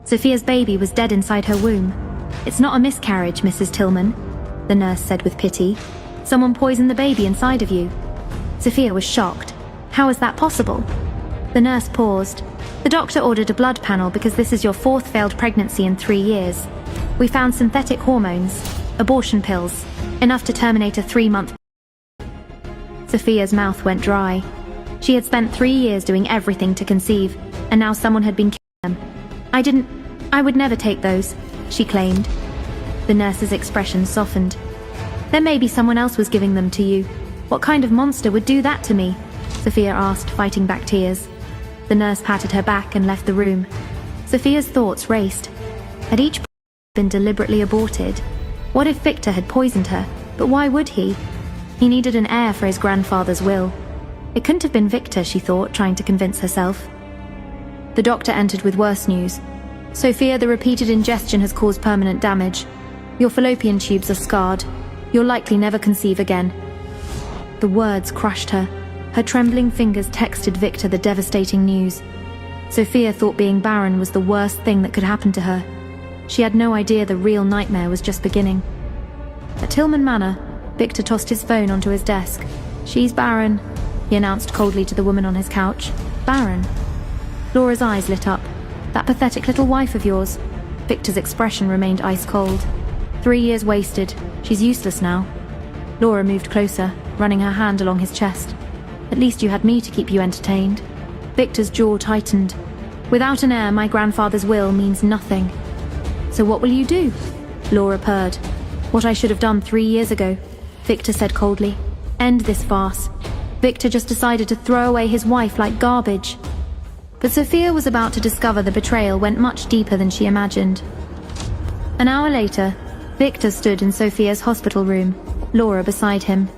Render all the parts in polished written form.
Sophia's baby was dead inside her womb. "It's not a miscarriage, Mrs. Tillman," the nurse said with pity. "Someone poisoned the baby inside of you." Sophia was shocked. How is that possible? The nurse paused. "The doctor ordered a blood panel because this is your 4th failed pregnancy in 3 years. We found synthetic hormones, abortion pills, enough to terminate a 3-month." Sophia's mouth went dry. She had spent 3 years doing everything to conceive, and now someone had been killing them. I would never take those," she claimed. The nurse's expression softened. "Then maybe someone else was giving them to you. What kind of monster would do that to me?" Sophia asked, fighting back tears. The nurse patted her back and left the room. Sophia's thoughts raced. Had each been deliberately aborted? What if Victor had poisoned her? But why would he? He needed an heir for his grandfather's will. It couldn't have been Victor, she thought, trying to convince herself. The doctor entered with worse news. "Sophia, the repeated ingestion has caused permanent damage. Your fallopian tubes are scarred. You'll likely never conceive again." The words crushed her. Her trembling fingers texted Victor the devastating news. Sophia thought being barren was the worst thing that could happen to her. She had no idea the real nightmare was just beginning. At Tillman Manor, Victor tossed his phone onto his desk. "She's barren," he announced coldly to the woman on his couch. "Barren?" Laura's eyes lit up. "That pathetic little wife of yours." Victor's expression remained ice-cold. 3 years wasted. She's useless now. Laura moved closer, running her hand along his chest. "At least you had me to keep you entertained." Victor's jaw tightened. "Without an heir, my grandfather's will means nothing." "So what will you do?" Laura purred. "What I should have done 3 years ago," Victor said coldly. "End this farce." Victor just decided to throw away his wife like garbage. But Sophia was about to discover the betrayal went much deeper than she imagined. An hour later, Victor stood in Sophia's hospital room, Laura beside him.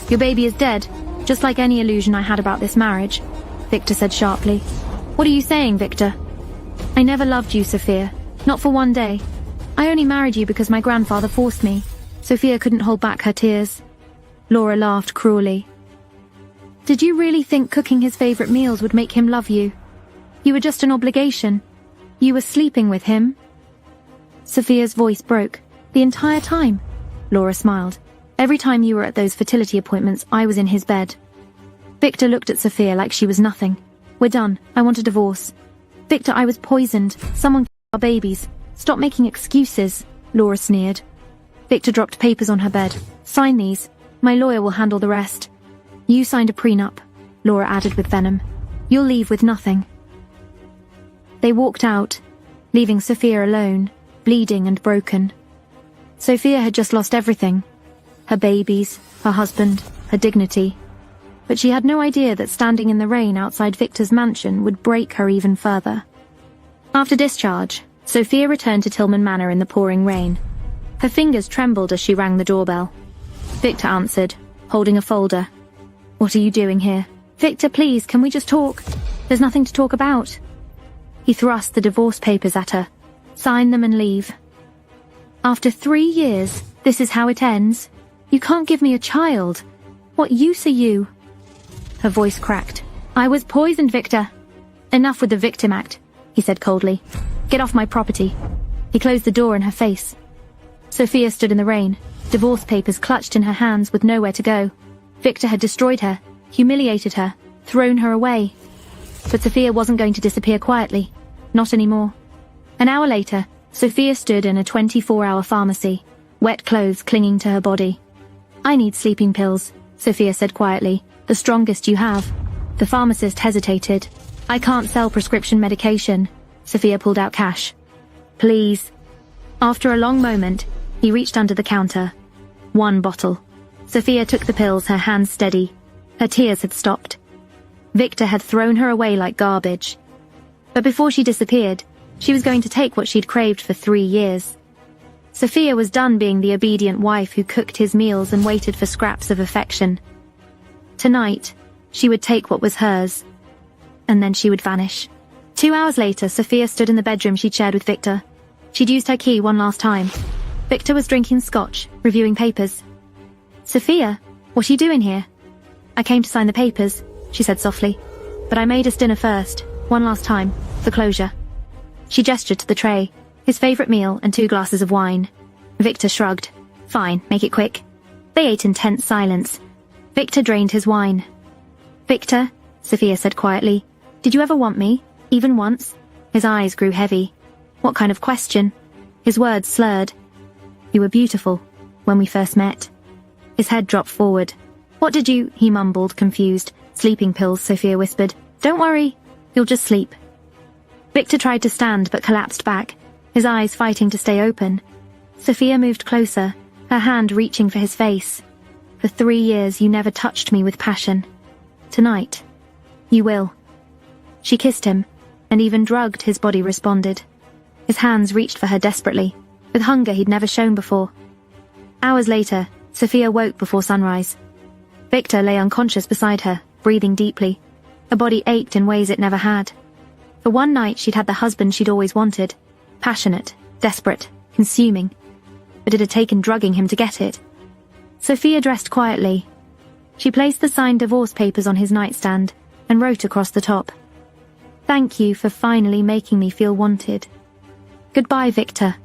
"Your baby is dead, just like any illusion I had about this marriage," Victor said sharply. "What are you saying, Victor?" "I never loved you, Sophia. Not for one day. I only married you because my grandfather forced me." Sophia couldn't hold back her tears. Laura laughed cruelly. "Did you really think cooking his favorite meals would make him love you? You were just an obligation. You were sleeping with him." Sophia's voice broke. "The entire time?" Laura smiled. "Every time you were at those fertility appointments, I was in his bed." Victor looked at Sophia like she was nothing. "We're done. I want a divorce." "Victor, I was poisoned. Someone killed our babies. Stop making excuses," Laura sneered. Victor dropped papers on her bed. "Sign these. My lawyer will handle the rest." "You signed a prenup," Laura added with venom. "You'll leave with nothing." They walked out, leaving Sophia alone, bleeding and broken. Sophia had just lost everything. Her babies, her husband, her dignity. But she had no idea that standing in the rain outside Victor's mansion would break her even further. After discharge, Sophia returned to Tillman Manor in the pouring rain. Her fingers trembled as she rang the doorbell. Victor answered, holding a folder. "What are you doing here?" "Victor, please, can we just talk?" "There's nothing to talk about." He thrust the divorce papers at her. "Sign them and leave." "After 3 years, this is how it ends? You can't give me a child. What use are you?" Her voice cracked. "I was poisoned, Victor." "Enough with the victim act," he said coldly. "Get off my property." He closed the door in her face. Sophia stood in the rain, divorce papers clutched in her hands with nowhere to go. Victor had destroyed her, humiliated her, thrown her away. But Sophia wasn't going to disappear quietly. Not anymore. An hour later, Sophia stood in a 24-hour pharmacy, wet clothes clinging to her body. "I need sleeping pills," Sophia said quietly. "The strongest you have." The pharmacist hesitated. "I can't sell prescription medication." Sophia pulled out cash. "Please." After a long moment, he reached under the counter. 1 bottle. Sophia took the pills, her hands steady. Her tears had stopped. Victor had thrown her away like garbage. But before she disappeared, she was going to take what she'd craved for 3 years. Sophia was done being the obedient wife who cooked his meals and waited for scraps of affection. Tonight, she would take what was hers, and then she would vanish. 2 hours later, Sophia stood in the bedroom she'd shared with Victor. She'd used her key one last time. Victor was drinking scotch, reviewing papers. "Sophia, what are you doing here?" "I came to sign the papers," she said softly. "But I made us dinner first, one last time, for closure." She gestured to the tray, his favorite meal and 2 glasses of wine. Victor shrugged. Fine, make it quick. They ate in tense silence. Victor drained his wine. Victor, Sophia said quietly, did you ever want me? Even once? His eyes grew heavy. What kind of question? His words slurred. You were beautiful, when we first met. His head dropped forward. What did you, he mumbled, confused. Sleeping pills, Sophia whispered. Don't worry, you'll just sleep. Victor tried to stand but collapsed back, his eyes fighting to stay open. Sophia moved closer, her hand reaching for his face. For 3 years you never touched me with passion. Tonight, you will. She kissed him, and even drugged his body responded. His hands reached for her desperately, with hunger he'd never shown before. Hours later, Sophia woke before sunrise. Victor lay unconscious beside her, breathing deeply. Her body ached in ways it never had. For one night she'd had the husband she'd always wanted. Passionate, desperate, consuming. But it had taken drugging him to get it. Sophia dressed quietly. She placed the signed divorce papers on his nightstand and wrote across the top. Thank you for finally making me feel wanted. Goodbye, Victor.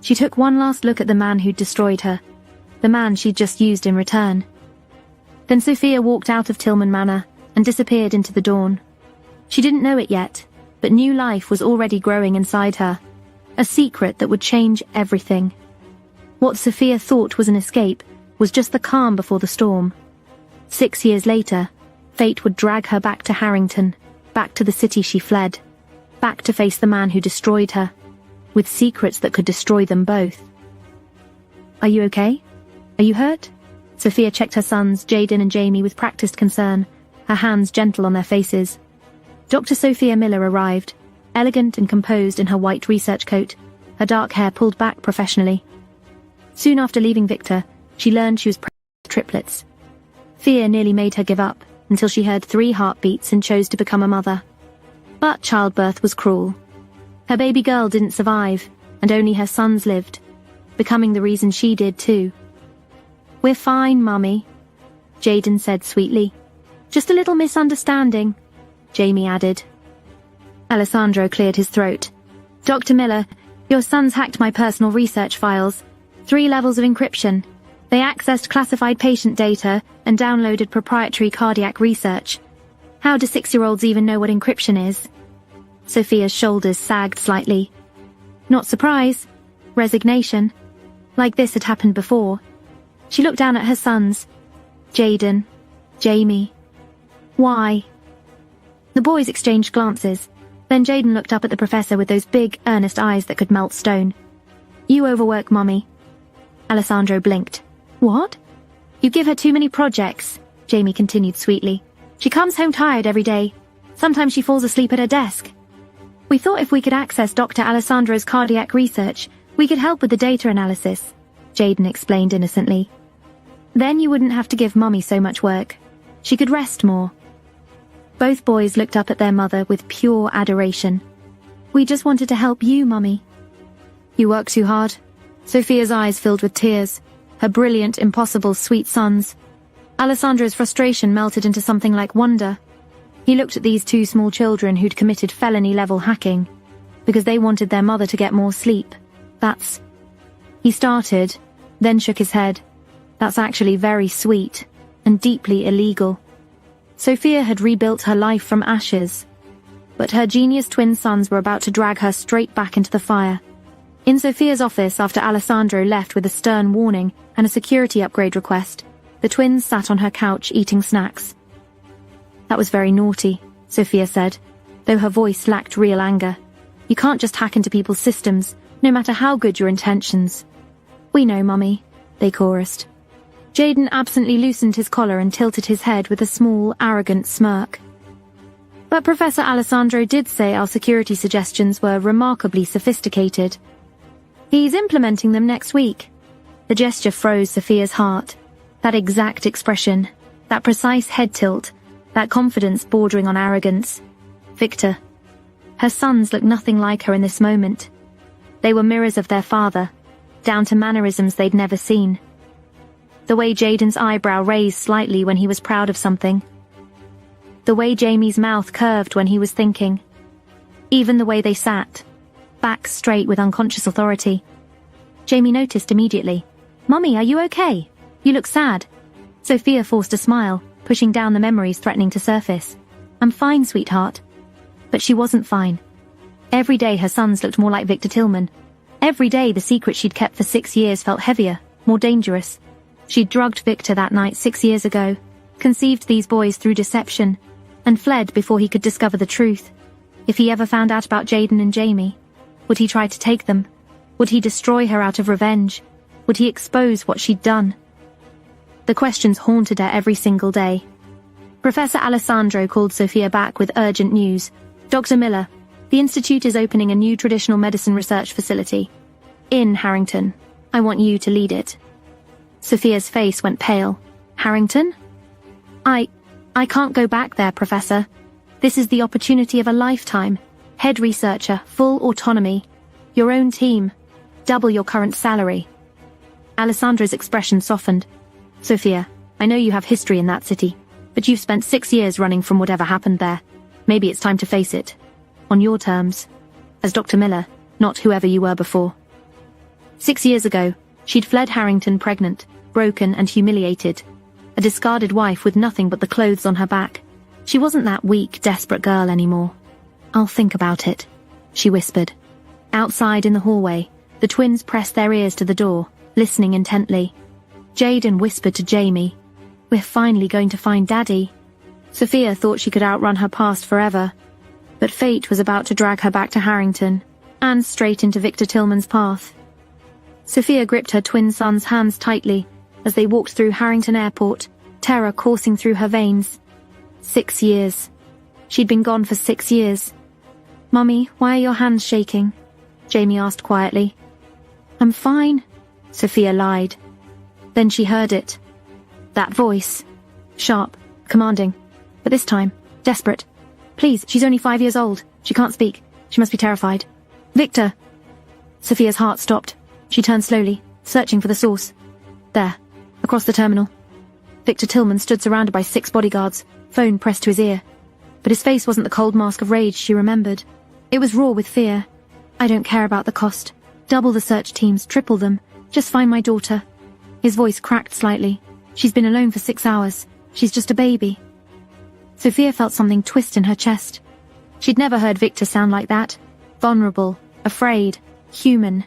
She took one last look at the man who'd destroyed her, the man she'd just used in return. Then Sophia walked out of Tillman Manor and disappeared into the dawn. She didn't know it yet, but new life was already growing inside her, a secret that would change everything. What Sophia thought was an escape was just the calm before the storm. 6 years later, fate would drag her back to Harrington, back to the city she fled, back to face the man who destroyed her, with secrets that could destroy them both. Are you okay? Are you hurt? Sophia checked her sons, Jaden and Jamie, with practiced concern, her hands gentle on their faces. Dr. Sophia Miller arrived, elegant and composed in her white research coat, her dark hair pulled back professionally. Soon after leaving Victor, she learned she was pregnant with triplets. Fear nearly made her give up, until she heard 3 heartbeats and chose to become a mother. But childbirth was cruel. Her baby girl didn't survive, and only her sons lived, becoming the reason she did too. We're fine, Mummy, Jaden said sweetly. Just a little misunderstanding, Jamie added. Alessandro cleared his throat. Dr. Miller, your sons hacked my personal research files. 3 levels of encryption. They accessed classified patient data and downloaded proprietary cardiac research. How do 6-year-olds even know what encryption is? Sophia's shoulders sagged slightly. Not surprise. Resignation. Like this had happened before. She looked down at her sons. Jaden. Jamie. Why? The boys exchanged glances. Then Jaden looked up at the professor with those big, earnest eyes that could melt stone. You overwork Mummy. Alessandro blinked. What? You give her too many projects, Jamie continued sweetly. She comes home tired every day. Sometimes she falls asleep at her desk. We thought if we could access Dr. Alessandro's cardiac research, we could help with the data analysis, Jaden explained innocently. Then you wouldn't have to give Mummy so much work. She could rest more. Both boys looked up at their mother with pure adoration. We just wanted to help you, Mummy. You work too hard. Sophia's eyes filled with tears, her brilliant, impossible, sweet sons. Alessandro's frustration melted into something like wonder. He looked at these 2 small children who'd committed felony-level hacking, because they wanted their mother to get more sleep. He started, then shook his head. That's actually very sweet, and deeply illegal. Sophia had rebuilt her life from ashes, but her genius twin sons were about to drag her straight back into the fire. In Sophia's office, after Alessandro left with a stern warning and a security upgrade request, the twins sat on her couch eating snacks. That was very naughty, Sophia said, though her voice lacked real anger. You can't just hack into people's systems, no matter how good your intentions. We know, Mummy, they chorused. Jaden absently loosened his collar and tilted his head with a small, arrogant smirk. But Professor Alessandro did say our security suggestions were remarkably sophisticated. He's implementing them next week. The gesture froze Sophia's heart. That exact expression, that precise head tilt, that confidence bordering on arrogance. Victor. Her sons looked nothing like her in this moment. They were mirrors of their father, down to mannerisms they'd never seen. The way Jaden's eyebrow raised slightly when he was proud of something. The way Jamie's mouth curved when he was thinking. Even the way they sat, back straight with unconscious authority. Jamie noticed immediately. "Mummy, are you okay? You look sad." Sophia forced a smile, pushing down the memories threatening to surface. "I'm fine, sweetheart." But she wasn't fine. Every day her sons looked more like Victor Tillman. Every day the secret she'd kept for 6 years felt heavier, more dangerous. She'd drugged Victor that night 6 years ago, conceived these boys through deception, and fled before he could discover the truth. If he ever found out about Jaden and Jamie, would he try to take them? Would he destroy her out of revenge? Would he expose what she'd done? The questions haunted her every single day. Professor Alessandro called Sophia back with urgent news. "Dr. Miller, the Institute is opening a new traditional medicine research facility. In Harrington. I want you to lead it." Sophia's face went pale. "Harrington? I can't go back there, Professor. This is the opportunity of a lifetime. Head researcher, full autonomy. Your own team. Double your current salary." Alessandro's expression softened. "Sophia, I know you have history in that city, but you've spent 6 years running from whatever happened there. Maybe it's time to face it. On your terms. As Dr. Miller, not whoever you were before." 6 years ago, she'd fled Harrington pregnant, broken and humiliated. A discarded wife with nothing but the clothes on her back. She wasn't that weak, desperate girl anymore. "I'll think about it," she whispered. Outside in the hallway, the twins pressed their ears to the door, listening intently. Jaden whispered to Jamie, "We're finally going to find Daddy." Sophia thought she could outrun her past forever, but fate was about to drag her back to Harrington, and straight into Victor Tillman's path. Sophia gripped her twin son's hands tightly as they walked through Harrington Airport, terror coursing through her veins. 6 years. She'd been gone for 6 years. "Mummy, why are your hands shaking?" Jamie asked quietly. "I'm fine," Sophia lied. Then she heard it. That voice. Sharp, commanding, but this time, desperate. "Please, she's only 5 years old. She can't speak. She must be terrified." "Victor!" Sophia's heart stopped. She turned slowly, searching for the source. There, across the terminal. Victor Tillman stood surrounded by 6 bodyguards, phone pressed to his ear. But his face wasn't the cold mask of rage she remembered. It was raw with fear. "I don't care about the cost. Double the search teams, triple them. Just find my daughter." His voice cracked slightly. "She's been alone for 6 hours. She's just a baby." Sophia felt something twist in her chest. She'd never heard Victor sound like that. Vulnerable, afraid, human.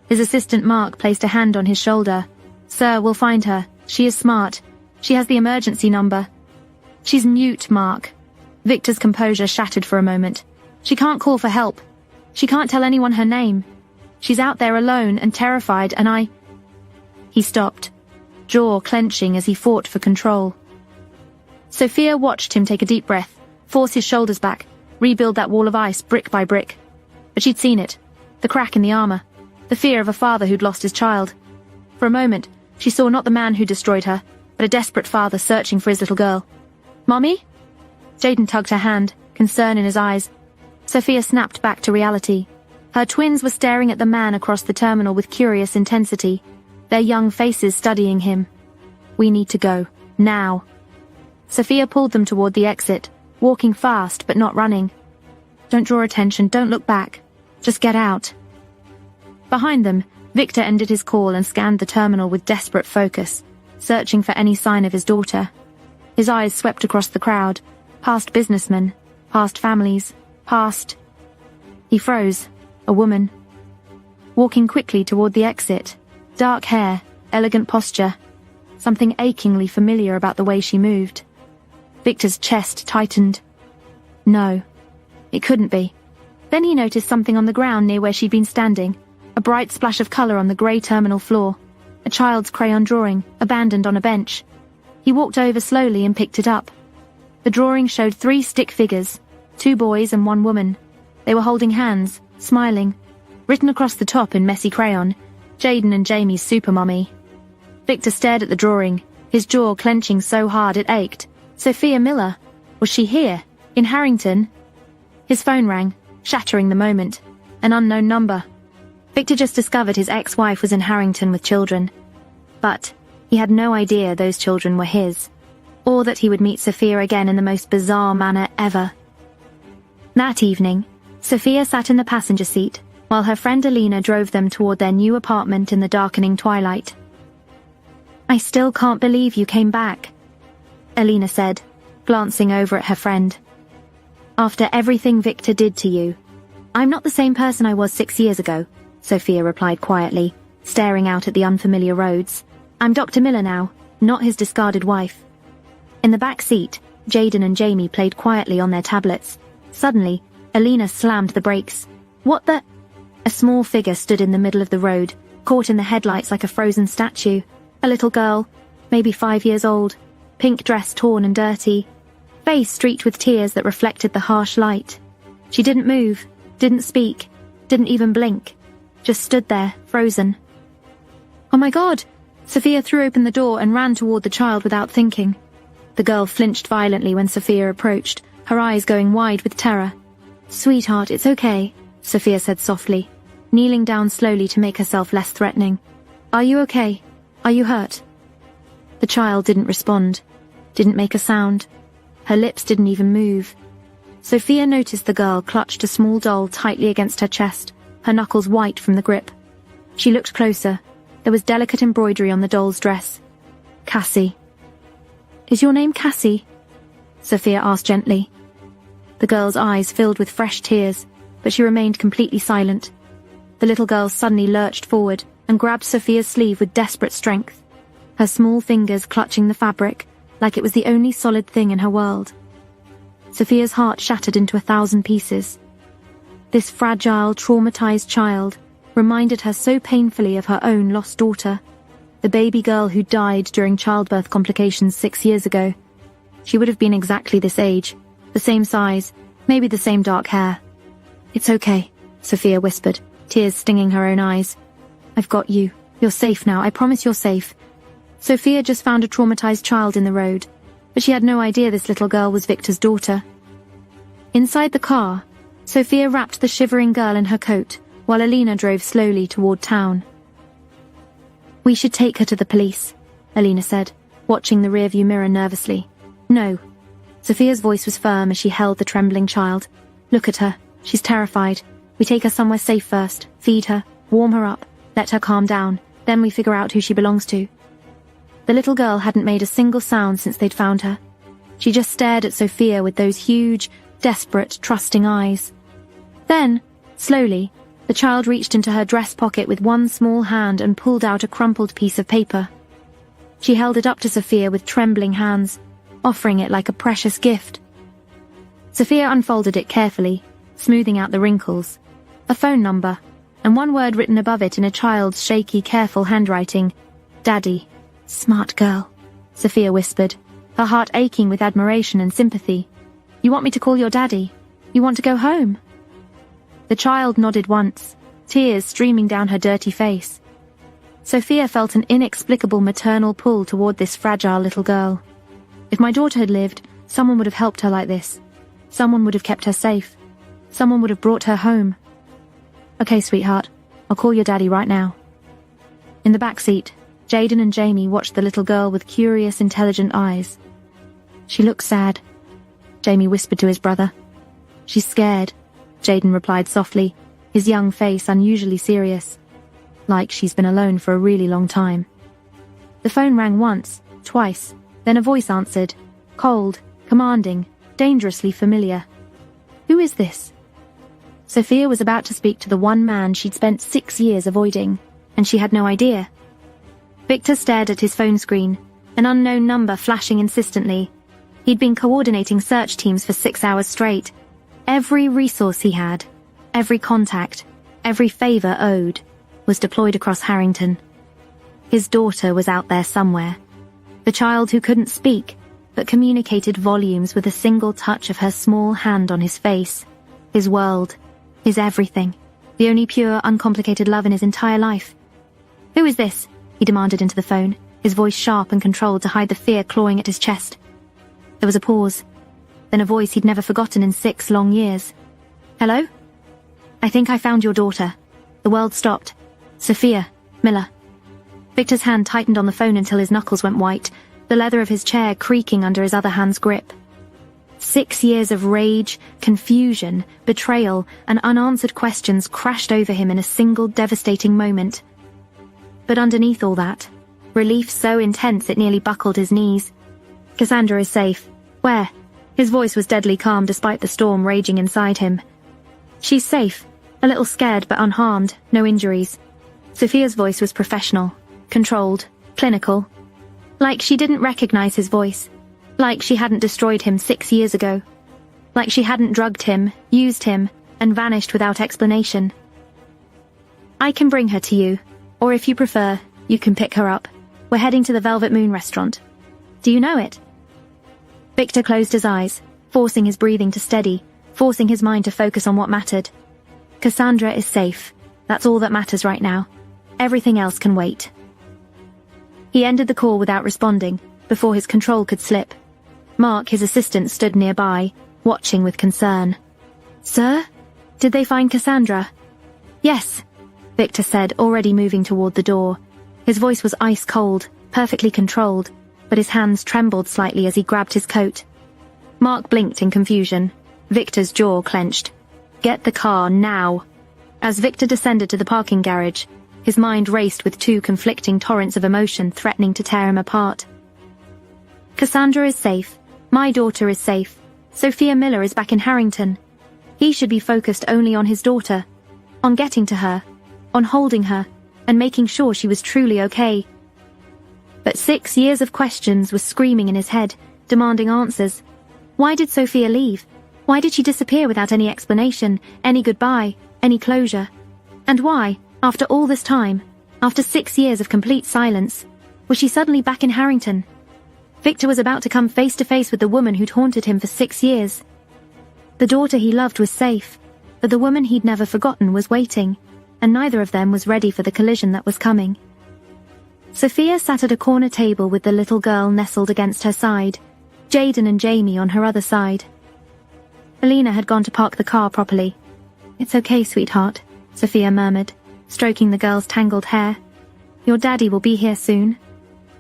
His assistant Mark placed a hand on his shoulder. "Sir, we'll find her. She is smart. She has the emergency number." "She's mute, Mark." Victor's composure shattered for a moment. "She can't call for help. She can't tell anyone her name. She's out there alone and terrified, and I—" He stopped, jaw clenching as he fought for control. Sophia watched him take a deep breath, force his shoulders back, rebuild that wall of ice brick by brick. But she'd seen it. The crack in the armor. The fear of a father who'd lost his child. For a moment, she saw not the man who destroyed her, but a desperate father searching for his little girl. "Mommy?" Jaden tugged her hand, concern in his eyes. Sophia snapped back to reality. Her twins were staring at the man across the terminal with curious intensity, their young faces studying him. "We need to go. Now." Sophia pulled them toward the exit, walking fast but not running. "Don't draw attention, don't look back. Just get out." Behind them, Victor ended his call and scanned the terminal with desperate focus, searching for any sign of his daughter. His eyes swept across the crowd, past businessmen, past families, past... He froze. A woman. Walking quickly toward the exit. Dark hair, elegant posture. Something achingly familiar about the way she moved. Victor's chest tightened. No, it couldn't be. Then he noticed something on the ground near where she'd been standing. A bright splash of colour on the grey terminal floor. A child's crayon drawing, abandoned on a bench. He walked over slowly and picked it up. The drawing showed 3 stick figures, 2 boys and 1 woman. They were holding hands, smiling. Written across the top in messy crayon, Jaden and Jamie's supermummy. Victor stared at the drawing, his jaw clenching so hard it ached. Sophia Miller. Was she here? In Harrington? His phone rang, shattering the moment. An unknown number. Victor just discovered his ex-wife was in Harrington with children. But he had no idea those children were his, or that he would meet Sophia again in the most bizarre manner ever. That evening, Sophia sat in the passenger seat, while her friend Alina drove them toward their new apartment in the darkening twilight. "I still can't believe you came back," Alina said, glancing over at her friend. "After everything Victor did to you." "I'm not the same person I was 6 years ago," Sophia replied quietly, staring out at the unfamiliar roads. "I'm Dr. Miller now, not his discarded wife." In the back seat, Jaden and Jamie played quietly on their tablets. Suddenly, Alina slammed the brakes. "What the—" A small figure stood in the middle of the road, caught in the headlights like a frozen statue. A little girl, maybe 5 years old, pink dress torn and dirty, face streaked with tears that reflected the harsh light. She didn't move, didn't speak, didn't even blink, just stood there, frozen. "Oh my God!" Sophia threw open the door and ran toward the child without thinking. The girl flinched violently when Sophia approached, her eyes going wide with terror. "Sweetheart, it's okay," Sophia said softly, kneeling down slowly to make herself less threatening. "Are you okay? Are you hurt?" The child didn't respond, didn't make a sound. Her lips didn't even move. Sophia noticed the girl clutched a small doll tightly against her chest, her knuckles white from the grip. She looked closer. There was delicate embroidery on the doll's dress. "Cassie." "Is your name Cassie?" Sophia asked gently. The girl's eyes filled with fresh tears, but she remained completely silent. The little girl suddenly lurched forward and grabbed Sophia's sleeve with desperate strength, her small fingers clutching the fabric like it was the only solid thing in her world. Sophia's heart shattered into 1,000 pieces. This fragile, traumatized child reminded her so painfully of her own lost daughter, the baby girl who died during childbirth complications 6 years ago. She would have been exactly this age, the same size, maybe the same dark hair. "It's okay," Sophia whispered, tears stinging her own eyes. "I've got you. You're safe now. I promise you're safe." Sophia just found a traumatized child in the road, but she had no idea this little girl was Victor's daughter. Inside the car, Sophia wrapped the shivering girl in her coat, while Alina drove slowly toward town. "We should take her to the police," Alina said, watching the rearview mirror nervously. "No." Sophia's voice was firm as she held the trembling child. "Look at her. She's terrified. We take her somewhere safe first, feed her, warm her up, let her calm down, then we figure out who she belongs to." The little girl hadn't made a single sound since they'd found her. She just stared at Sophia with those huge, desperate, trusting eyes. Then, slowly, the child reached into her dress pocket with one small hand and pulled out a crumpled piece of paper. She held it up to Sophia with trembling hands, offering it like a precious gift. Sophia unfolded it carefully, smoothing out the wrinkles. A phone number, and one word written above it in a child's shaky, careful handwriting. "Daddy." "Smart girl," Sophia whispered, her heart aching with admiration and sympathy. "You want me to call your daddy? You want to go home?" The child nodded once, tears streaming down her dirty face. Sophia felt an inexplicable maternal pull toward this fragile little girl. If my daughter had lived, someone would have helped her like this. Someone would have kept her safe. Someone would have brought her home. "Okay, sweetheart, I'll call your daddy right now." In the back seat, Jaden and Jamie watched the little girl with curious, intelligent eyes. "She looks sad," Jamie whispered to his brother. "She's scared," Jaden replied softly, his young face unusually serious. "Like she's been alone for a really long time." The phone rang once, twice, then a voice answered, cold, commanding, dangerously familiar. Who is this? Sophia was about to speak to the one man she'd spent 6 years avoiding, and she had no idea. Victor stared at his phone screen, an unknown number flashing insistently. He'd been coordinating search teams for 6 hours straight. Every resource he had, every contact, every favor owed, was deployed across Harrington. His daughter was out there somewhere. The child who couldn't speak, but communicated volumes with a single touch of her small hand on his face. His world, his everything, the only pure, uncomplicated love in his entire life. "Who is this?" he demanded into the phone, his voice sharp and controlled to hide the fear clawing at his chest. There was a pause, then a voice he'd never forgotten in 6 long years. "Hello? I think I found your daughter." The world stopped. "Sophia, Miller." Victor's hand tightened on the phone until his knuckles went white, the leather of his chair creaking under his other hand's grip. 6 years of rage, confusion, betrayal, and unanswered questions crashed over him in a single devastating moment. But underneath all that, relief so intense it nearly buckled his knees. Cassandra is safe. Where? His voice was deadly calm despite the storm raging inside him. She's safe. A little scared but unharmed, no injuries. Sophia's voice was professional, controlled, clinical. Like she didn't recognize his voice. Like she hadn't destroyed him 6 years ago. Like she hadn't drugged him, used him, and vanished without explanation. I can bring her to you, or if you prefer, you can pick her up. We're heading to the Velvet Moon restaurant. Do you know it? Victor closed his eyes, forcing his breathing to steady, forcing his mind to focus on what mattered. Cassandra is safe. That's all that matters right now. Everything else can wait. He ended the call without responding, before his control could slip. Mark, his assistant, stood nearby, watching with concern. Sir? Did they find Cassandra? Yes, Victor said, already moving toward the door. His voice was ice cold, perfectly controlled, but his hands trembled slightly as he grabbed his coat. Mark blinked in confusion. Victor's jaw clenched. Get the car now. As Victor descended to the parking garage, his mind raced with two conflicting torrents of emotion threatening to tear him apart. Cassandra is safe. My daughter is safe. Sophia Miller is back in Harrington. He should be focused only on his daughter, on getting to her, on holding her, and making sure she was truly okay. But 6 years of questions were screaming in his head, demanding answers. Why did Sophia leave? Why did she disappear without any explanation, any goodbye, any closure? And why, after all this time, after 6 years of complete silence, was she suddenly back in Harrington? Victor was about to come face to face with the woman who'd haunted him for 6 years. The daughter he loved was safe, but the woman he'd never forgotten was waiting, and neither of them was ready for the collision that was coming. Sophia sat at a corner table with the little girl nestled against her side, Jaden and Jamie on her other side. Alina had gone to park the car properly. It's okay, sweetheart, Sophia murmured, stroking the girl's tangled hair. Your daddy will be here soon.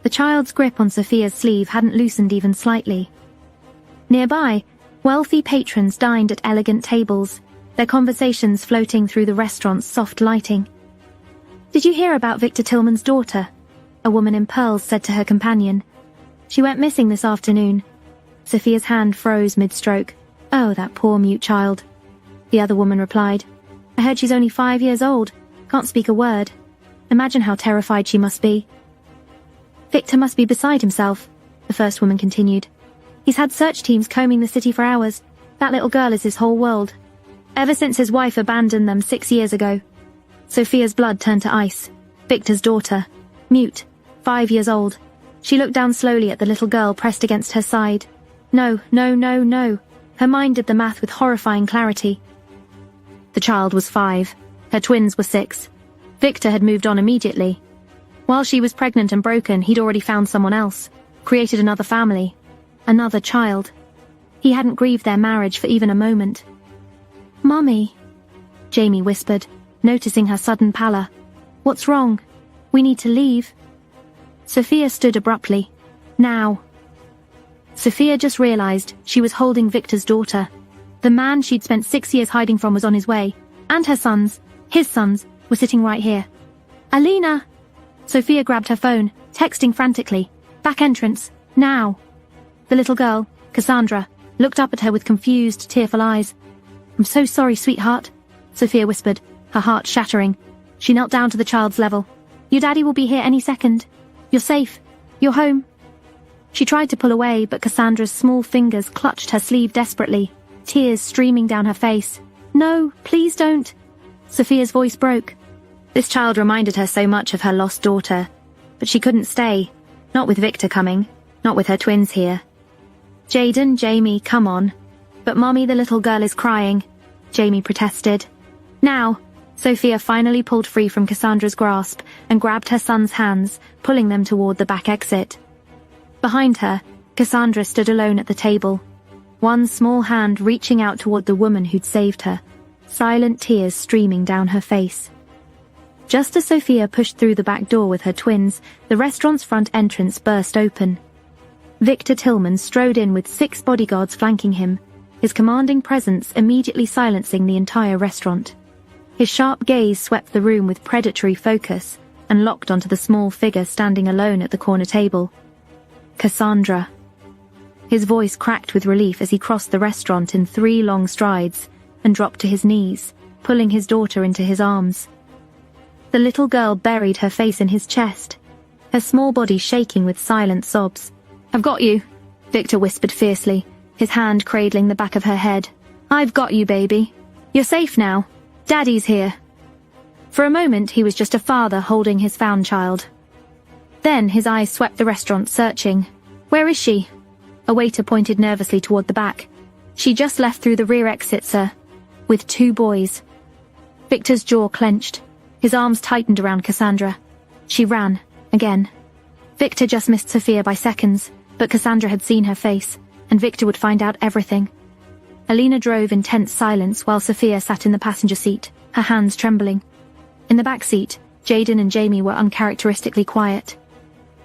The child's grip on Sophia's sleeve hadn't loosened even slightly. Nearby, wealthy patrons dined at elegant tables, their conversations floating through the restaurant's soft lighting. Did you hear about Victor Tillman's daughter? A woman in pearls said to her companion. She went missing this afternoon. Sophia's hand froze mid-stroke. Oh, that poor mute child. The other woman replied. I heard she's only 5 years old, can't speak a word. Imagine how terrified she must be. Victor must be beside himself, the first woman continued. He's had search teams combing the city for hours. That little girl is his whole world. Ever since his wife abandoned them 6 years ago. Sophia's blood turned to ice. Victor's daughter. Mute. 5 years old. She looked down slowly at the little girl pressed against her side. No, no, no, no. Her mind did the math with horrifying clarity. The child was 5. Her twins were 6. Victor had moved on immediately. While she was pregnant and broken, he'd already found someone else, created another family, another child. He hadn't grieved their marriage for even a moment. Mummy, Jamie whispered, noticing her sudden pallor. What's wrong? We need to leave. Sophia stood abruptly. Now. Sophia just realized she was holding Victor's daughter. The man she'd spent 6 years hiding from was on his way, and her sons, his sons, were sitting right here. Alina! Sophia grabbed her phone, texting frantically. Back entrance. Now. The little girl, Cassandra, looked up at her with confused, tearful eyes. I'm so sorry, sweetheart, Sophia whispered, her heart shattering. She knelt down to the child's level. Your daddy will be here any second. You're safe. You're home. She tried to pull away, but Cassandra's small fingers clutched her sleeve desperately, tears streaming down her face. No, please don't. Sophia's voice broke. This child reminded her so much of her lost daughter, but she couldn't stay. Not with Victor coming, not with her twins here. Jaden, Jamie, come on. But Mommy, the little girl is crying, Jamie protested. Now, Sophia finally pulled free from Cassandra's grasp and grabbed her son's hands, pulling them toward the back exit. Behind her, Cassandra stood alone at the table, one small hand reaching out toward the woman who'd saved her, silent tears streaming down her face. Just as Sophia pushed through the back door with her twins, the restaurant's front entrance burst open. Victor Tillman strode in with 6 bodyguards flanking him, his commanding presence immediately silencing the entire restaurant. His sharp gaze swept the room with predatory focus and locked onto the small figure standing alone at the corner table. Cassandra. His voice cracked with relief as he crossed the restaurant in 3 long strides and dropped to his knees, pulling his daughter into his arms. The little girl buried her face in his chest, her small body shaking with silent sobs. "I've got you," Victor whispered fiercely, his hand cradling the back of her head. "I've got you, baby. You're safe now. Daddy's here." For a moment, he was just a father holding his found child. Then his eyes swept the restaurant, searching. "Where is she?" A waiter pointed nervously toward the back. "She just left through the rear exit, sir, with 2 boys. Victor's jaw clenched. His arms tightened around Cassandra. She ran, again. Victor just missed Sophia by seconds, but Cassandra had seen her face, and Victor would find out everything. Alina drove in tense silence while Sophia sat in the passenger seat, her hands trembling. In the back seat, Jaden and Jamie were uncharacteristically quiet.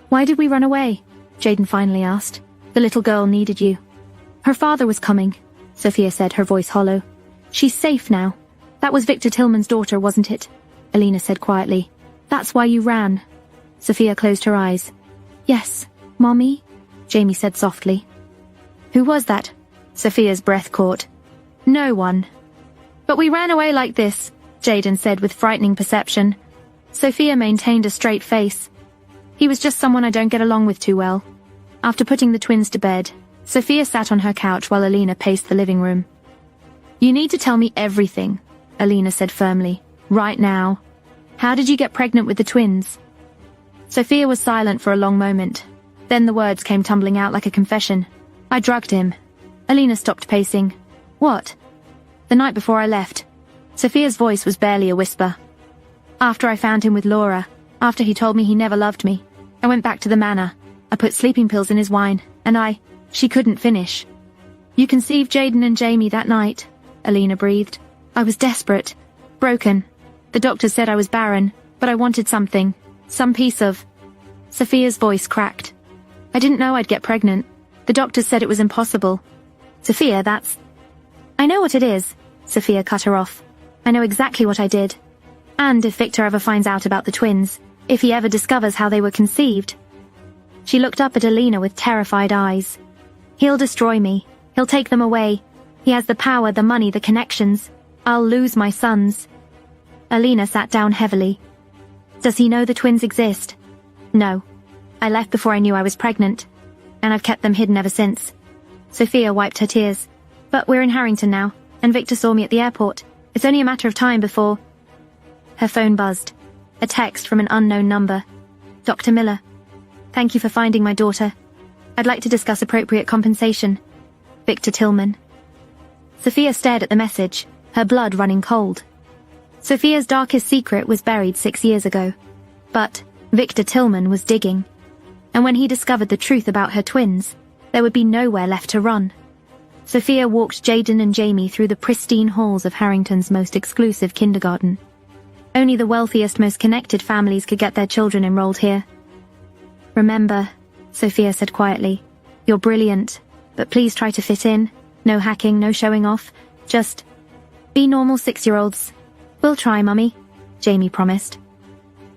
"Why did we run away?" Jaden finally asked. "The little girl needed you." "Her father was coming," Sophia said, her voice hollow. "She's safe now. That was Victor Tillman's daughter, wasn't it?" Alina said quietly. "That's why you ran." Sophia closed her eyes. "Yes, Mommy," Jamie said softly. "Who was that?" Sophia's breath caught. "No one." "But we ran away like this," Jaden said with frightening perception. Sophia maintained a straight face. "He was just someone I don't get along with too well." After putting the twins to bed, Sophia sat on her couch while Alina paced the living room. "You need to tell me everything," Alina said firmly. "Right now. How did you get pregnant with the twins?" Sophia was silent for a long moment. Then the words came tumbling out like a confession. "I drugged him." Alina stopped pacing. "What?" "The night before I left." Sophia's voice was barely a whisper. "After I found him with Laura, after he told me he never loved me, I went back to the manor. I put sleeping pills in his wine, and she couldn't finish." "You conceived Jaden and Jamie that night," Alina breathed. "I was desperate, broken. The doctor said I was barren, but I wanted something, some piece of..." Sophia's voice cracked. "I didn't know I'd get pregnant. The doctors said it was impossible." "Sophia, that's..." "I know what it is," Sophia cut her off. "I know exactly what I did. And if Victor ever finds out about the twins, if he ever discovers how they were conceived..." She looked up at Alina with terrified eyes. "He'll destroy me. He'll take them away. He has the power, the money, the connections. I'll lose my sons." Alina sat down heavily. "Does he know the twins exist?" "No. I left before I knew I was pregnant, and I've kept them hidden ever since." Sophia wiped her tears. "But we're in Harrington now, and Victor saw me at the airport. It's only a matter of time before..." Her phone buzzed. A text from an unknown number. "Dr. Miller. Thank you for finding my daughter. I'd like to discuss appropriate compensation. Victor Tillman." Sophia stared at the message, her blood running cold. Sophia's darkest secret was buried 6 years ago. But Victor Tillman was digging. And when he discovered the truth about her twins, there would be nowhere left to run. Sophia walked Jaden and Jamie through the pristine halls of Harrington's most exclusive kindergarten. Only the wealthiest, most connected families could get their children enrolled here. "Remember," Sophia said quietly, "you're brilliant, but please try to fit in. No hacking, no showing off. Just be normal 6-year-olds. "We'll try, Mummy," Jamie promised.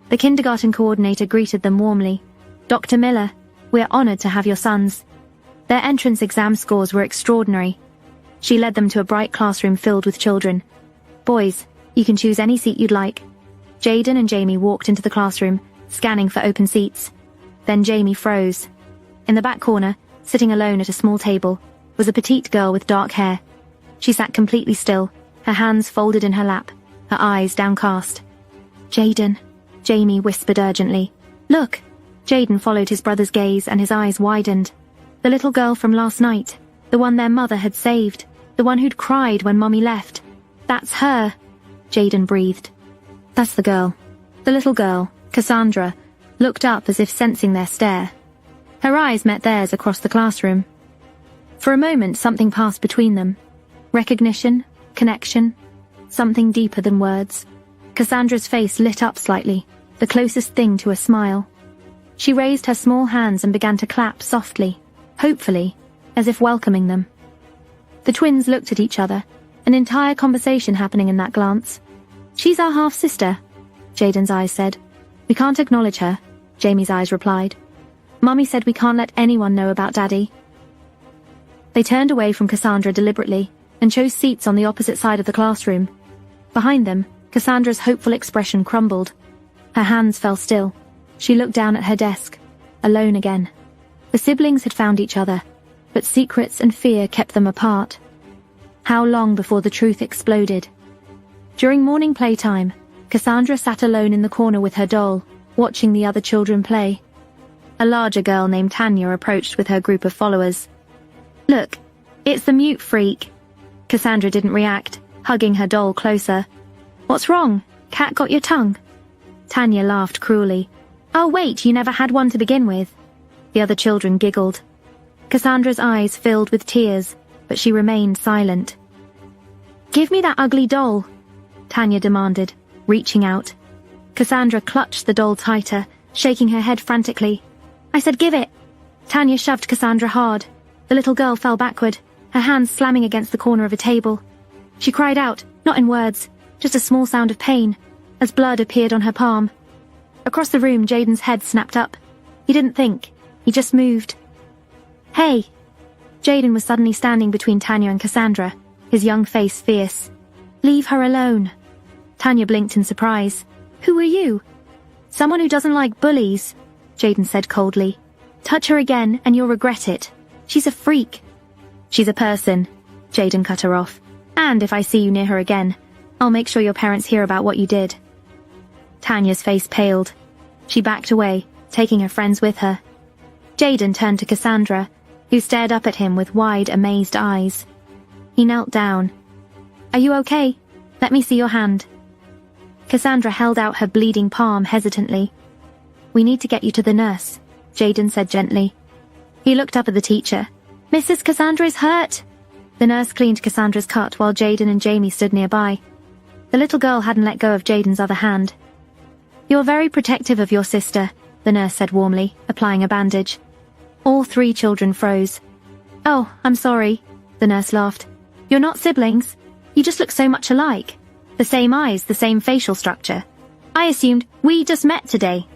The kindergarten coordinator greeted them warmly. "Dr. Miller, we're honored to have your sons." Their entrance exam scores were extraordinary. She led them to a bright classroom filled with children. "Boys, you can choose any seat you'd like." Jaden and Jamie walked into the classroom, scanning for open seats. Then Jamie froze. In the back corner, sitting alone at a small table, was a petite girl with dark hair. She sat completely still, her hands folded in her lap, her eyes downcast. "Jaden," Jamie whispered urgently. "Look!" Jaden followed his brother's gaze and his eyes widened. The little girl from last night, the one their mother had saved, the one who'd cried when Mommy left. "That's her," Jaden breathed. "That's the girl." The little girl, Cassandra, looked up as if sensing their stare. Her eyes met theirs across the classroom. For a moment, something passed between them. Recognition, connection, something deeper than words. Cassandra's face lit up slightly, the closest thing to a smile. She raised her small hands and began to clap softly, hopefully, as if welcoming them. The twins looked at each other, an entire conversation happening in that glance. "She's our half-sister," Jaden's eyes said. "We can't acknowledge her," Jamie's eyes replied. "Mummy said we can't let anyone know about Daddy." They turned away from Cassandra deliberately and chose seats on the opposite side of the classroom. Behind them, Cassandra's hopeful expression crumbled. Her hands fell still. She looked down at her desk, alone again. The siblings had found each other, but secrets and fear kept them apart. How long before the truth exploded? During morning playtime, Cassandra sat alone in the corner with her doll, watching the other children play. A larger girl named Tanya approached with her group of followers. "Look, it's the mute freak." Cassandra didn't react, hugging her doll closer. "What's wrong? Cat got your tongue?" Tanya laughed cruelly. "Oh wait, you never had one to begin with." The other children giggled. Cassandra's eyes filled with tears, but she remained silent. "Give me that ugly doll," Tanya demanded, reaching out. Cassandra clutched the doll tighter, shaking her head frantically. "I said give it." Tanya shoved Cassandra hard. The little girl fell backward, her hands slamming against the corner of a table. She cried out, not in words, just a small sound of pain, as blood appeared on her palm. Across the room, Jaden's head snapped up. He didn't think, he just moved. "Hey!" Jaden was suddenly standing between Tanya and Cassandra, his young face fierce. "Leave her alone." Tanya blinked in surprise. "Who are you?" "Someone who doesn't like bullies," Jaden said coldly. "Touch her again and you'll regret it. She's a freak." "She's a person," Jaden cut her off. "And if I see you near her again, I'll make sure your parents hear about what you did." Tanya's face paled. She backed away, taking her friends with her. Jaden turned to Cassandra, who stared up at him with wide, amazed eyes. He knelt down. "Are you okay? Let me see your hand." Cassandra held out her bleeding palm hesitantly. "We need to get you to the nurse," Jaden said gently. He looked up at the teacher. "Mrs. Cassandra is hurt." The nurse cleaned Cassandra's cut while Jaden and Jamie stood nearby. The little girl hadn't let go of Jaden's other hand. "You're very protective of your sister," the nurse said warmly, applying a bandage. All three children froze. "Oh, I'm sorry," the nurse laughed. "You're not siblings. You just look so much alike. The same eyes, the same facial structure. I assumed we just met today,"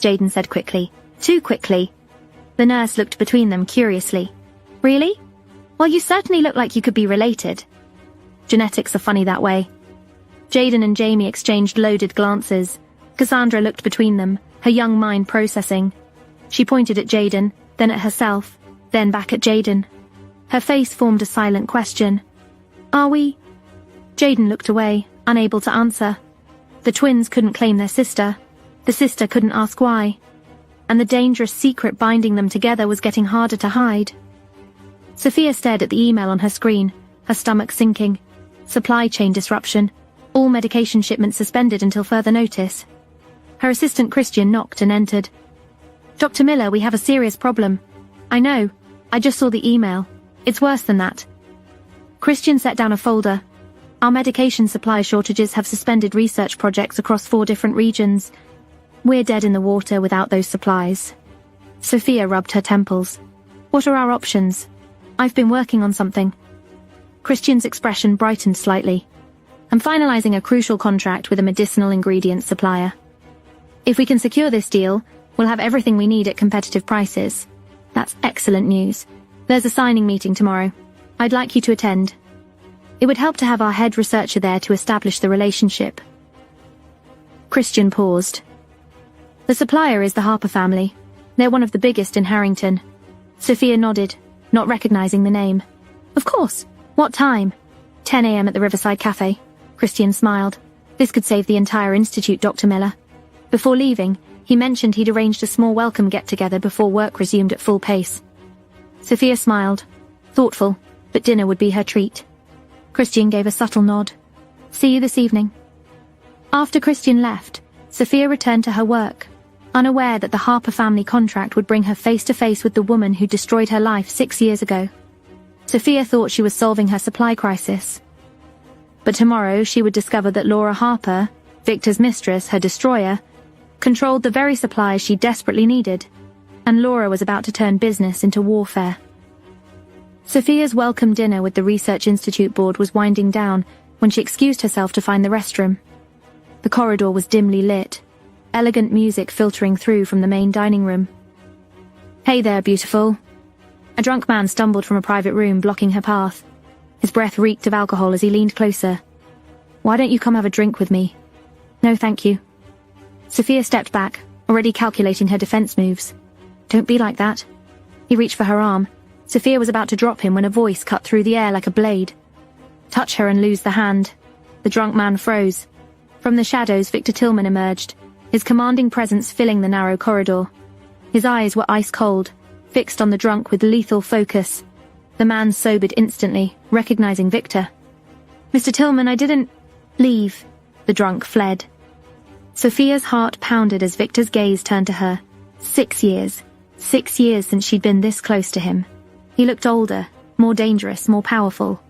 Jaden said quickly. Too quickly. The nurse looked between them curiously. "Really? Well, you certainly look like you could be related." Genetics are funny that way. Jaden and Jamie exchanged loaded glances. Cassandra looked between them, her young mind processing. She pointed at Jaden, then at herself, then back at Jaden. Her face formed a silent question. "Are we?" Jaden looked away, unable to answer. The twins couldn't claim their sister. The sister couldn't ask why. And the dangerous secret binding them together was getting harder to hide. Sophia stared at the email on her screen, her stomach sinking. Supply chain disruption. All medication shipments suspended until further notice. Her assistant Christian knocked and entered. "Dr. Miller, we have a serious problem." "I know. I just saw the email. It's worse than that." Christian set down a folder. "Our medication supply shortages have suspended research projects across 4 different regions. We're dead in the water without those supplies." Sophia rubbed her temples. "What are our options? I've been working on something." Christian's expression brightened slightly. "I'm finalizing a crucial contract with a medicinal ingredients supplier. If we can secure this deal, we'll have everything we need at competitive prices." "That's excellent news. There's a signing meeting tomorrow. I'd like you to attend. It would help to have our head researcher there to establish the relationship." Christian paused. "The supplier is the Harper family. They're one of the biggest in Harrington." Sophia nodded, not recognizing the name. "Of course. What time?" 10 a.m. at the Riverside Cafe. Christian smiled. "This could save the entire institute, Dr. Miller." Before leaving, he mentioned he'd arranged a small welcome get-together before work resumed at full pace. Sophia smiled. Thoughtful, but dinner would be her treat. Christian gave a subtle nod. "See you this evening." After Christian left, Sophia returned to her work, unaware that the Harper family contract would bring her face-to-face with the woman who destroyed her life 6 years ago. Sophia thought she was solving her supply crisis. But tomorrow she would discover that Laura Harper, Victor's mistress, her destroyer, controlled the very supplies she desperately needed, and Laura was about to turn business into warfare. Sophia's welcome dinner with the Research Institute board was winding down when she excused herself to find the restroom. The corridor was dimly lit, elegant music filtering through from the main dining room. "Hey there, beautiful." A drunk man stumbled from a private room, blocking her path. His breath reeked of alcohol as he leaned closer. "Why don't you come have a drink with me?" "No, thank you." Sophia stepped back, already calculating her defense moves. "Don't be like that." He reached for her arm. Sophia was about to drop him when a voice cut through the air like a blade. "Touch her and lose the hand." The drunk man froze. From the shadows, Victor Tillman emerged, his commanding presence filling the narrow corridor. His eyes were ice cold, fixed on the drunk with lethal focus. The man sobered instantly, recognizing Victor. "Mr. Tillman, I didn't—" "Leave." The drunk fled. Sophia's heart pounded as Victor's gaze turned to her. 6 years. 6 years since she'd been this close to him. He looked older, more dangerous, more powerful.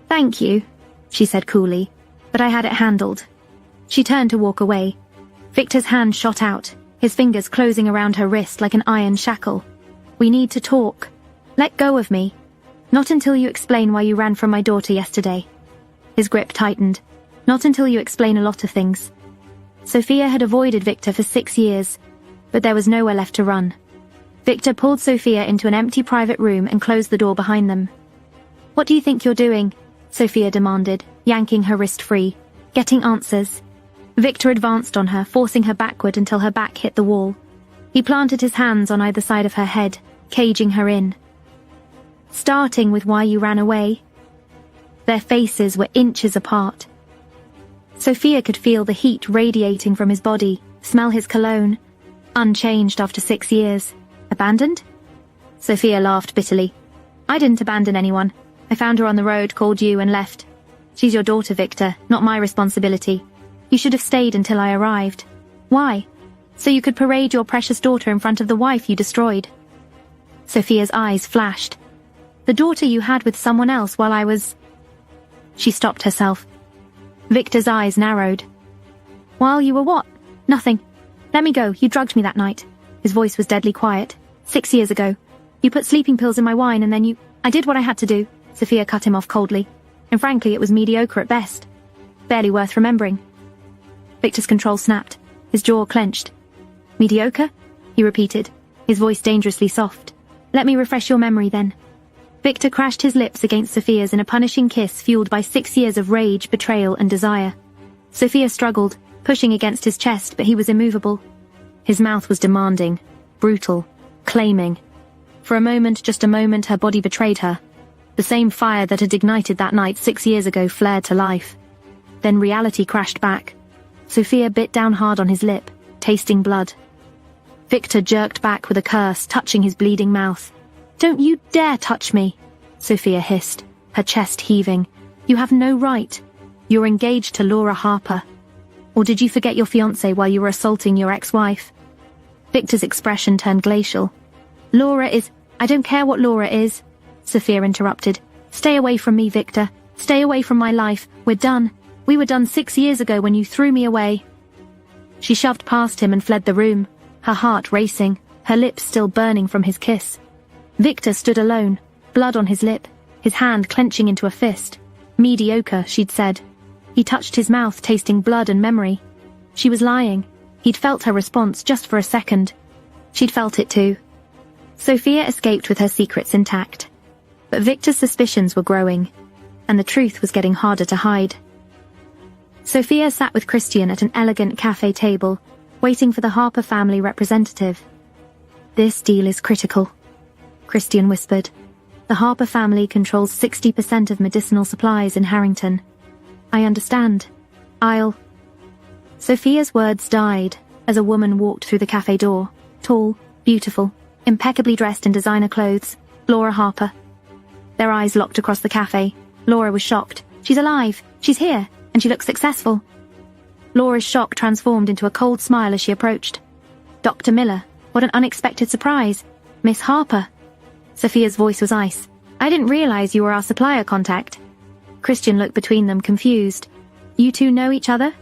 "Thank you," she said coolly, "but I had it handled." She turned to walk away. Victor's hand shot out, his fingers closing around her wrist like an iron shackle. "We need to talk. Let go of me. Not until you explain why you ran from my daughter yesterday." His grip tightened. "Not until you explain a lot of things." Sophia had avoided Victor for 6 years, but there was nowhere left to run. Victor pulled Sophia into an empty private room and closed the door behind them. "What do you think you're doing?" Sophia demanded, yanking her wrist free. "Getting answers." Victor advanced on her, forcing her backward until her back hit the wall. He planted his hands on either side of her head, caging her in. "Starting with why you ran away." Their faces were inches apart. Sophia could feel the heat radiating from his body, smell his cologne. Unchanged after 6 years. Abandoned? Sophia laughed bitterly. "I didn't abandon anyone. I found her on the road, called you, and left. She's your daughter, Victor, not my responsibility. You should have stayed until I arrived." "Why?" "So you could parade your precious daughter in front of the wife you destroyed." Sophia's eyes flashed. "The daughter you had with someone else while I was—" She stopped herself. Victor's eyes narrowed. "While you were what?" "Nothing. Let me go, you drugged me that night." His voice was deadly quiet. 6 years ago. You put sleeping pills in my wine and then you— "I did what I had to do," Sophia cut him off coldly. "And frankly, it was mediocre at best. Barely worth remembering." Victor's control snapped. His jaw clenched. "Mediocre?" he repeated, his voice dangerously soft. "Let me refresh your memory then." Victor crashed his lips against Sophia's in a punishing kiss fueled by 6 years of rage, betrayal, and desire. Sophia struggled, pushing against his chest, but he was immovable. His mouth was demanding, brutal, claiming. For a moment, just a moment, her body betrayed her. The same fire that had ignited that night 6 years ago flared to life. Then reality crashed back. Sophia bit down hard on his lip, tasting blood. Victor jerked back with a curse, touching his bleeding mouth. "Don't you dare touch me," Sophia hissed, her chest heaving. "You have no right. You're engaged to Laura Harper. Or did you forget your fiance while you were assaulting your ex-wife?" Victor's expression turned glacial. "Laura is—" "I don't care what Laura is," Sophia interrupted. "Stay away from me, Victor. Stay away from my life. We're done. We were done 6 years ago when you threw me away." She shoved past him and fled the room, her heart racing, her lips still burning from his kiss. Victor stood alone, blood on his lip, his hand clenching into a fist. Mediocre, she'd said. He touched his mouth, tasting blood and memory. She was lying. He'd felt her response just for a second. She'd felt it too. Sophia escaped with her secrets intact. But Victor's suspicions were growing, and the truth was getting harder to hide. Sophia sat with Christian at an elegant cafe table, waiting for the Harper family representative. "This deal is critical," Christian whispered. "The Harper family controls 60% of medicinal supplies in Harrington. I understand. I'll—" Sophia's words died as a woman walked through the cafe door, tall, beautiful, impeccably dressed in designer clothes. Laura Harper. Their eyes locked across the cafe. Laura was shocked. "She's alive. She's here. And she looks successful." Laura's shock transformed into a cold smile as she approached. "Dr. Miller, what an unexpected surprise. Miss Harper." Sophia's voice was ice. "I didn't realize you were our supplier contact." Christian looked between them, confused. "You two know each other?"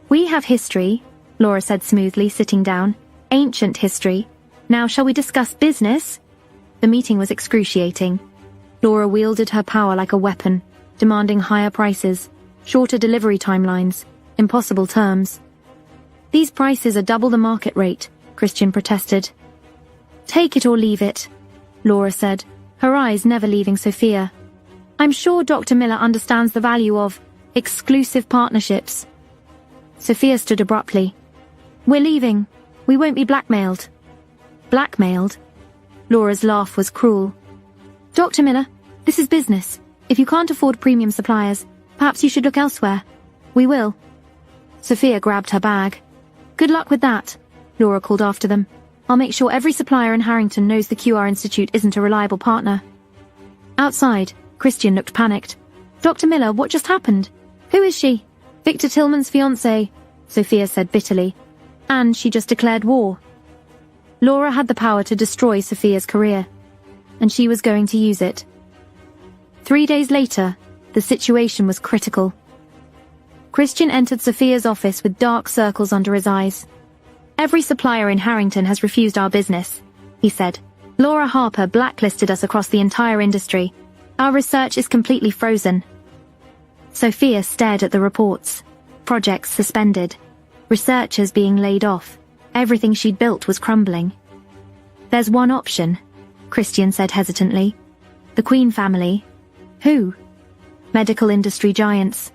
"We have history," Laura said smoothly, sitting down. "Ancient history. Now shall we discuss business?" The meeting was excruciating. Laura wielded her power like a weapon, demanding higher prices, shorter delivery timelines, impossible terms. "These prices are double the market rate," Christian protested. "Take it or leave it," Laura said, her eyes never leaving Sophia. "I'm sure Dr. Miller understands the value of exclusive partnerships." Sophia stood abruptly. "We're leaving. We won't be blackmailed." "Blackmailed?" Laura's laugh was cruel. "Dr. Miller, this is business. If you can't afford premium suppliers, perhaps you should look elsewhere. We will." Sophia grabbed her bag. "Good luck with that," Laura called after them. "I'll make sure every supplier in Harrington knows the QR Institute isn't a reliable partner." Outside, Christian looked panicked. "Dr. Miller, what just happened? Who is she?" "Victor Tillman's fiance," Sophia said bitterly. "And she just declared war." Laura had the power to destroy Sophia's career, and she was going to use it. 3 days later, the situation was critical. Christian entered Sophia's office with dark circles under his eyes. "Every supplier in Harrington has refused our business," he said. "Laura Harper blacklisted us across the entire industry. Our research is completely frozen." Sophia stared at the reports. Projects suspended. Researchers being laid off. Everything she'd built was crumbling. "There's one option," Christian said hesitantly. "The Queen family." "Who?" "Medical industry giants.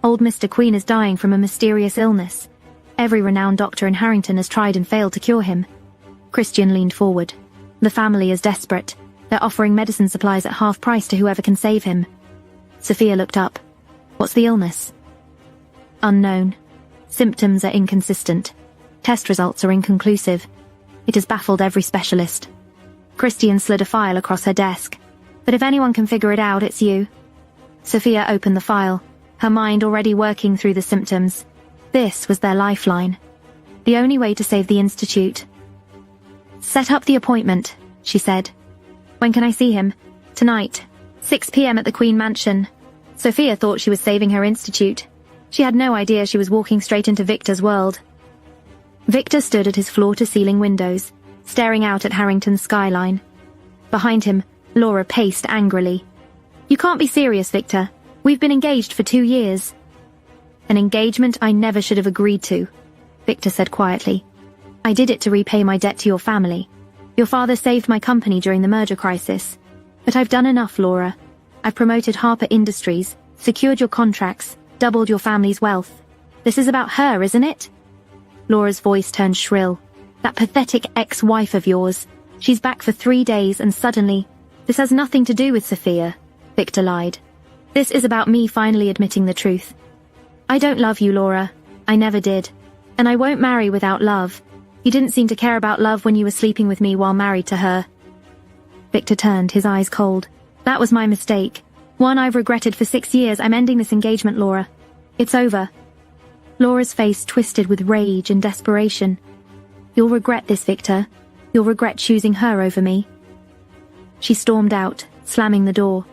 Old Mr. Queen is dying from a mysterious illness. Every renowned doctor in Harrington has tried and failed to cure him." Christian leaned forward. "The family is desperate. They're offering medicine supplies at half price to whoever can save him." Sophia looked up. "What's the illness?" "Unknown. Symptoms are inconsistent. Test results are inconclusive. It has baffled every specialist." Christian slid a file across her desk. "But if anyone can figure it out, it's you." Sophia opened the file, her mind already working through the symptoms. This was their lifeline. The only way to save the Institute. "Set up the appointment," she said. "When can I see him?" "Tonight, 6 p.m. at the Queen Mansion." Sophia thought she was saving her institute. She had no idea she was walking straight into Victor's world. Victor stood at his floor-to-ceiling windows, staring out at Harrington's skyline. Behind him, Laura paced angrily. "You can't be serious, Victor. We've been engaged for 2 years." "An engagement I never should have agreed to," Victor said quietly. "I did it to repay my debt to your family. Your father saved my company during the merger crisis. But I've done enough, Laura. I've promoted Harper Industries, secured your contracts, doubled your family's wealth. This is about her, isn't it?" Laura's voice turned shrill. "That pathetic ex-wife of yours. She's back for 3 days and suddenly... This has nothing to do with Sophia," Victor lied. "This is about me finally admitting the truth. I don't love you, Laura. I never did. And I won't marry without love. You didn't seem to care about love when you were sleeping with me while married to her." Victor turned, his eyes cold. "That was my mistake. One I've regretted for 6 years. I'm ending this engagement, Laura. It's over." Laura's face twisted with rage and desperation. "You'll regret this, Victor. You'll regret choosing her over me." She stormed out, slamming the door.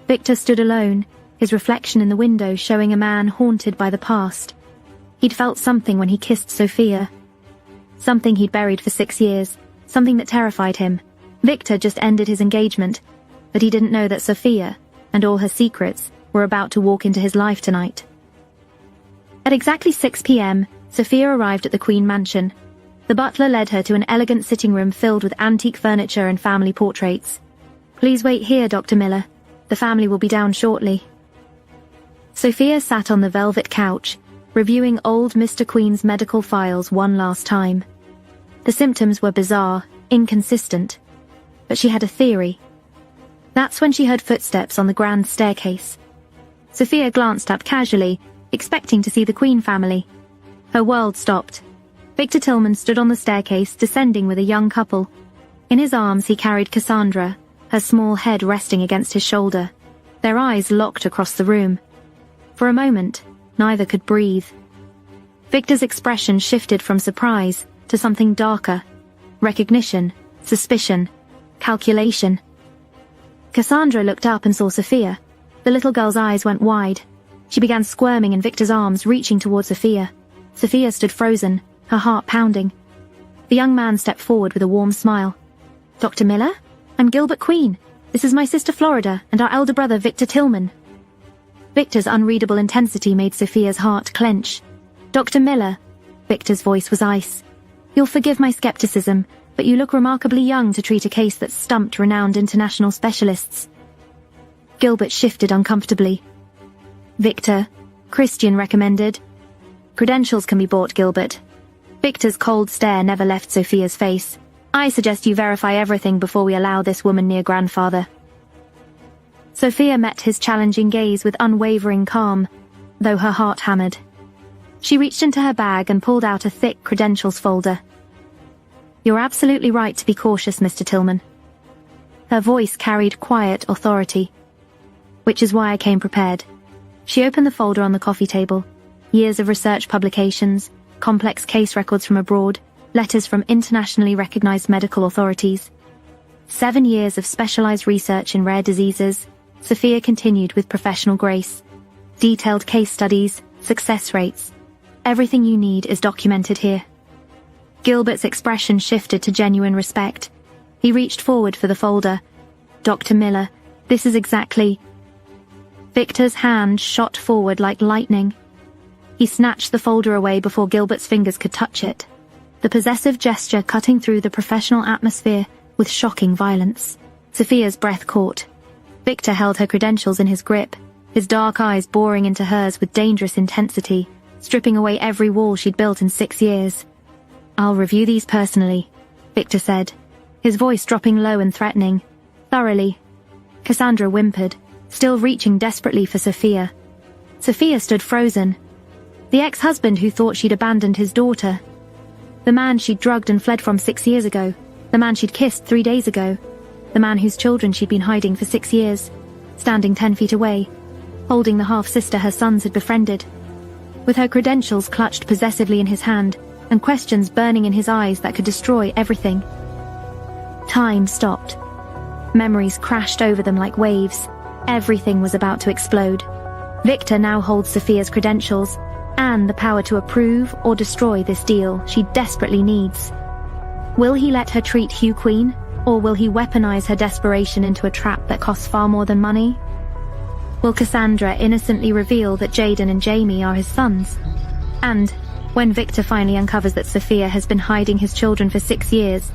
Victor stood alone, his reflection in the window showing a man haunted by the past. He'd felt something when he kissed Sophia. Something he'd buried for 6 years, something that terrified him. Victor just ended his engagement, but he didn't know that Sophia, and all her secrets, were about to walk into his life tonight. At exactly 6 p.m., Sophia arrived at the Queen Mansion. The butler led her to an elegant sitting room filled with antique furniture and family portraits. "Please wait here, Dr. Miller. The family will be down shortly." Sophia sat on the velvet couch, reviewing old Mr. Queen's medical files one last time. The symptoms were bizarre, inconsistent, but she had a theory. That's when she heard footsteps on the grand staircase. Sophia glanced up casually, expecting to see the Queen family. Her world stopped. Victor Tillman stood on the staircase, descending with a young couple. In his arms he carried Cassandra, her small head resting against his shoulder. Their eyes locked across the room. For a moment, neither could breathe. Victor's expression shifted from surprise to something darker. Recognition, suspicion, calculation. Cassandra looked up and saw Sophia. The little girl's eyes went wide. She began squirming in Victor's arms, reaching towards Sophia. Sophia stood frozen, her heart pounding. The young man stepped forward with a warm smile. "Dr. Miller? I'm Gilbert Queen. This is my sister Florida and our elder brother Victor Tillman. Victor's unreadable intensity made Sophia's heart clench. Dr. Miller. Victor's voice was ice. You'll forgive my skepticism, but you look remarkably young to treat a case that stumped renowned international specialists. Gilbert shifted uncomfortably. Victor, Christian recommended. Credentials can be bought, Gilbert. Victor's cold stare never left Sophia's face. I suggest you verify everything before we allow this woman near grandfather. Sophia met his challenging gaze with unwavering calm, though her heart hammered. She reached into her bag and pulled out a thick credentials folder. You're absolutely right to be cautious, Mr. Tillman. Her voice carried quiet authority. Which is why I came prepared. She opened the folder on the coffee table. Years of research publications, complex case records from abroad, letters from internationally recognized medical authorities. 7 years of specialized research in rare diseases, Sophia continued with professional grace. Detailed case studies, success rates. Everything you need is documented here. Gilbert's expression shifted to genuine respect. He reached forward for the folder. Dr. Miller, this is exactly... Victor's hand shot forward like lightning. He snatched the folder away before Gilbert's fingers could touch it, the possessive gesture cutting through the professional atmosphere with shocking violence. Sophia's breath caught. Victor held her credentials in his grip, his dark eyes boring into hers with dangerous intensity, stripping away every wall she'd built in 6 years. I'll review these personally, Victor said, his voice dropping low and threatening. Thoroughly. Cassandra whimpered, still reaching desperately for Sophia. Sophia stood frozen. The ex-husband who thought she'd abandoned his daughter. The man she'd drugged and fled from 6 years ago. The man she'd kissed 3 days ago. The man whose children she'd been hiding for 6 years. Standing 10 feet away, holding the half-sister her sons had befriended. With her credentials clutched possessively in his hand, and questions burning in his eyes that could destroy everything. Time stopped. Memories crashed over them like waves. Everything was about to explode. Victor now holds Sophia's credentials, and the power to approve or destroy this deal she desperately needs. Will he let her treat Hugh Queen, or will he weaponize her desperation into a trap that costs far more than money? Will Cassandra innocently reveal that Jaden and Jamie are his sons? And, when Victor finally uncovers that Sophia has been hiding his children for 6 years,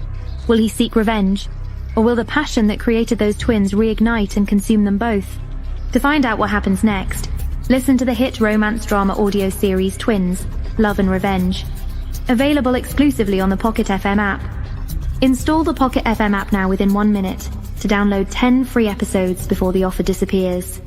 will he seek revenge? Or will the passion that created those twins reignite and consume them both? To find out what happens next, listen to the hit romance drama audio series Twins, Love and Revenge. Available exclusively on the Pocket FM app. Install the Pocket FM app now within 1 minute to download 10 free episodes before the offer disappears.